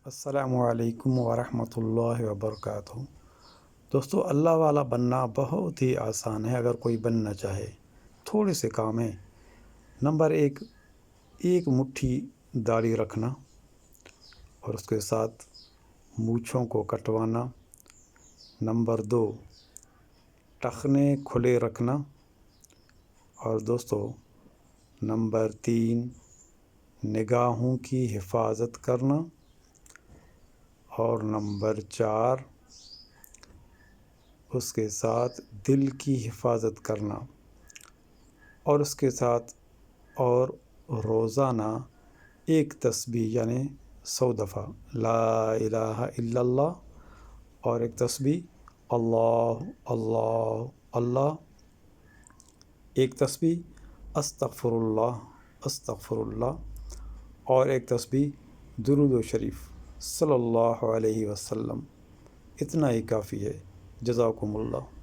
السلام علیکم ورحمۃ اللہ وبرکاتہ۔ دوستو، اللہ والا بننا بہت ہی آسان ہے اگر کوئی بننا چاہے۔ تھوڑے سے کام ہیں۔ نمبر 1، ایک مٹھی داڑھی رکھنا اور اس کے ساتھ مونچھوں کو کٹوانا۔ نمبر 2، ٹخنے کھلے رکھنا۔ اور دوستو، نمبر 3، نگاہوں کی حفاظت کرنا۔ اور نمبر 4، اس کے ساتھ دل کی حفاظت کرنا۔ اور اس کے ساتھ اور روزانہ ایک تسبیح یعنی 100 دفعہ لا الہ الا اللہ، اور ایک تسبیح اللہ اللہ اللہ، ایک تسبیح استغفر اللہ استغفر اللہ، اور ایک تسبیح درود و شریف صلی اللہ علیہ وسلم۔ اتنا ہی کافی ہے۔ جزاکم اللہ۔